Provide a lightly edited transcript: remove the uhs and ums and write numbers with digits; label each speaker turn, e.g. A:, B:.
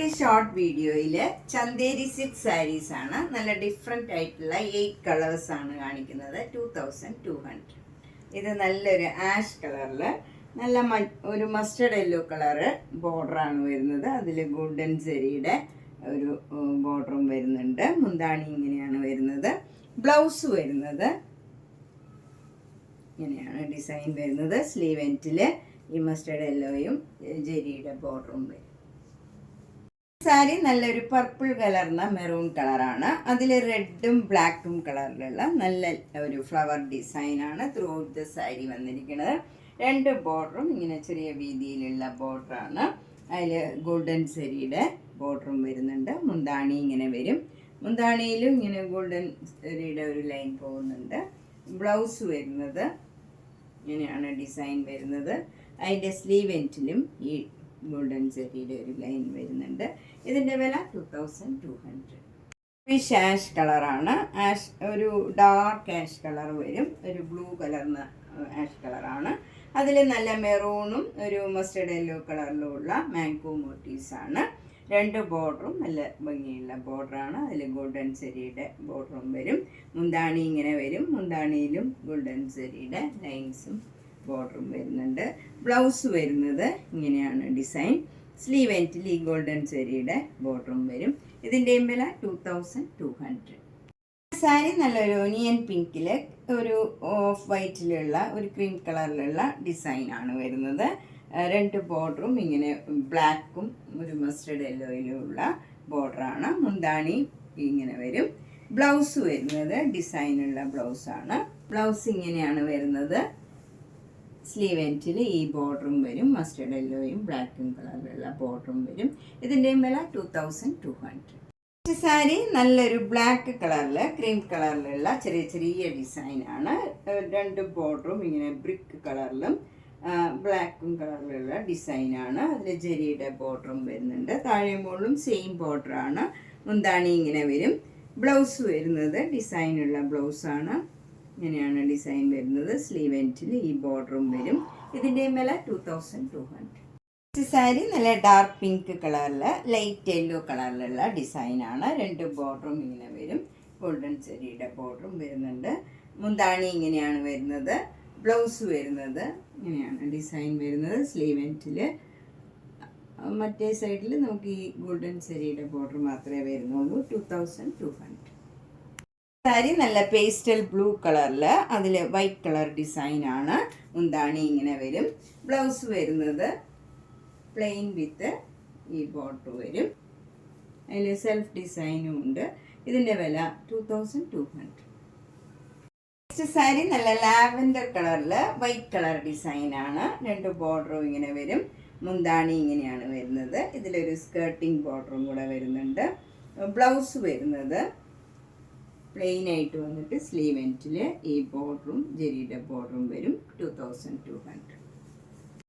A: ഇന്നത്തെ ഷോർട്ട് വീഡിയോയിൽ ചന്തേരി സിൽക്ക് സാരീസ് ആണ്. നല്ല ഡിഫറെൻ്റ് ആയിട്ടുള്ള 8 കളേഴ്സ് ആണ് കാണിക്കുന്നത്. 2200. ഇത് നല്ലൊരു ആഷ് കളറിൽ നല്ല ഒരു മസ്റ്റർഡ് യെല്ലോ കളറ് ബോർഡറാണ് വരുന്നത്. അതിൽ ഗോൾഡൻ സെരിയുടെ ഒരു ബോർഡറും വരുന്നുണ്ട്. മുന്താണി ഇങ്ങനെയാണ് വരുന്നത്. ബ്ലൗസ് വരുന്നത് ഇങ്ങനെയാണ് ഡിസൈൻ വരുന്നത്. സ്ലീവ് എൻഡിൽ ഈ മസ്റ്റർഡ് യെല്ലോയും ജെരിയുടെ ബോർഡറും വരും. സാരി നല്ലൊരു പർപ്പിൾ കലർന്ന മെറൂൺ കളറാണ്. അതിൽ റെഡും ബ്ലാക്കും കളറിലുള്ള നല്ല ഒരു ഫ്ലവർ ഡിസൈനാണ് ത്രൂ ഔട്ട് ദ സാരി വന്നിരിക്കുന്നത്. 2 ബോർഡറും ഇങ്ങനെ ചെറിയ വീതിയിലുള്ള ബോർഡറാണ്. അതിൽ ഗോൾഡൻ സെരിയുടെ ബോർഡറും വരുന്നുണ്ട്. മുന്താണി ഇങ്ങനെ വരും. മുന്താണിയിലും ഇങ്ങനെ ഗോൾഡൻ സെരിയുടെ ഒരു ലൈൻ പോകുന്നുണ്ട്. ബ്ലൗസ് വരുന്നത് ഇങ്ങനെയാണ് ഡിസൈൻ വരുന്നത്. അതിൻ്റെ സ്ലീവ് എൻഡിലും ഈ ഗോൾഡൻ സെരിയുടെ ഒരു ലൈൻ വരുന്നുണ്ട്. ഇതിൻ്റെ വില 2200. ഫിഷ് ആഷ് കളറാണ്. ആഷ് ഒരു ഡാർക്ക് ആഷ് കളർ വരും. ഒരു ബ്ലൂ കലർന്ന ആഷ് കളറാണ്. അതിൽ നല്ല മെറൂണും ഒരു മസ്റ്റർഡ് യെല്ലോ കളറിലുമുള്ള മാംഗോ മോട്ടീവ്സാണ്. 2 ബോർഡറും നല്ല ഭംഗിയുള്ള ബോർഡറാണ്. അതിൽ ഗോൾഡൻ സെരിയുടെ ബോർഡറും വരും. മുന്താണി ഇങ്ങനെ വരും. മുന്താണിയിലും ഗോൾഡൻ സെരിയുടെ ലൈൻസും ബോർഡറും വരുന്നുണ്ട്. ബ്ലൗസ് വരുന്നത് ഇങ്ങനെയാണ് ഡിസൈൻ. സ്ലീവ് എൻഡിൽ ഈ ഗോൾഡൻ സെരിയുടെ ബോർഡറും വരും. ഇതിൻ്റെയും വില 2200. സാരി നല്ലൊരു ഒനിയൻ പിങ്കിൽ ഒരു ഓഫ് വൈറ്റിലുള്ള ഒരു ക്രീം കളറിലുള്ള ഡിസൈനാണ് വരുന്നത്. 2 ബോർഡറും ഇങ്ങനെ ബ്ലാക്കും ഒരു മസ്റ്റർഡ് യെല്ലോയിലുള്ള ബോർഡറാണ്. മുന്താണി ഇങ്ങനെ വരും. ബ്ലൗസ് വരുന്നത് ഡിസൈനുള്ള ബ്ലൗസാണ്. ബ്ലൗസ് ഇങ്ങനെയാണ് വരുന്നത്. സ്ലീവ് എൻഡിൽ ഈ ബോർഡറും വരും. മസ്റ്റർഡ് യെല്ലോയും ബ്ലാക്കും കളറിലുള്ള ബോർഡറും വരും. ഇതിൻ്റെയും വില 2200. സാരി നല്ലൊരു ബ്ലാക്ക് കളറിൽ ക്രീം കളറിലുള്ള ചെറിയ ചെറിയ ഡിസൈനാണ്. 2 ബോർഡറും ഇങ്ങനെ ബ്രിക്ക് കളറിലും ബ്ലാക്കും കളറിലുള്ള ഡിസൈനാണ്. അതിൽ ജെരിയുടെ ബോർഡറും വരുന്നുണ്ട്. താഴെ മുകളിലും സെയിം ബോർഡറാണ്. മുന്താണി ഇങ്ങനെ വരും. ബ്ലൗസ് വരുന്നത് ഡിസൈനുള്ള ബ്ലൗസാണ്. ഇങ്ങനെയാണ് ഡിസൈൻ വരുന്നത്. സ്ലീവ് എൻഡിൽ ഈ ബോർഡറും വരും. ഇതിൻ്റെ വില 2200. സാരി നല്ല ഡാർക്ക് പിങ്ക് കളറിൽ ലൈറ്റ് യെല്ലോ കളറിലുള്ള ഡിസൈനാണ്. 2 ബോർഡറും ഇങ്ങനെ വരും. ഗോൾഡൻ സെരിയുടെ ബോർഡറും വരുന്നുണ്ട്. മുന്താണി ഇങ്ങനെയാണ് വരുന്നത്. ബ്ലൗസ് വരുന്നത് ഇങ്ങനെയാണ് ഡിസൈൻ വരുന്നത്. സ്ലീവ് എൻഡിൽ മറ്റേ സൈഡിൽ നമുക്ക് ഈ ഗോൾഡൻ സെരിയുടെ ബോർഡർ മാത്രമേ വരുന്നുള്ളൂ. 2200. സാരി നല്ല പേസ്റ്റൽ ബ്ലൂ കളറിൽ അതിൽ വൈറ്റ് കളർ ഡിസൈനാണ്. മുന്താണി ഇങ്ങനെ വരും. ബ്ലൗസ് വരുന്നത് പ്ലെയിൻ വിത്ത് ഈ ബോർഡർ വരും. അതിൽ സെൽഫ് ഡിസൈനും ഉണ്ട്. ഇതിൻ്റെ വില 2200. സാരി നല്ല ലാവൻഡർ കളറിൽ വൈറ്റ് കളർ ഡിസൈനാണ്. 2 ബോർഡറും ഇങ്ങനെ വരും. മുന്താണി ഇങ്ങനെയാണ് വരുന്നത്. ഇതിലൊരു സ്കേർട്ടിങ് ബോർഡറും കൂടെ വരുന്നുണ്ട്. ബ്ലൗസ് വരുന്നത് പ്ലെയിൻ ആയിട്ട് വന്നിട്ട് സ്ലീവ് എൻഡിൽ ഈ ബോർഡറും ജെരിയുടെ ബോർഡറും വരും. 2200.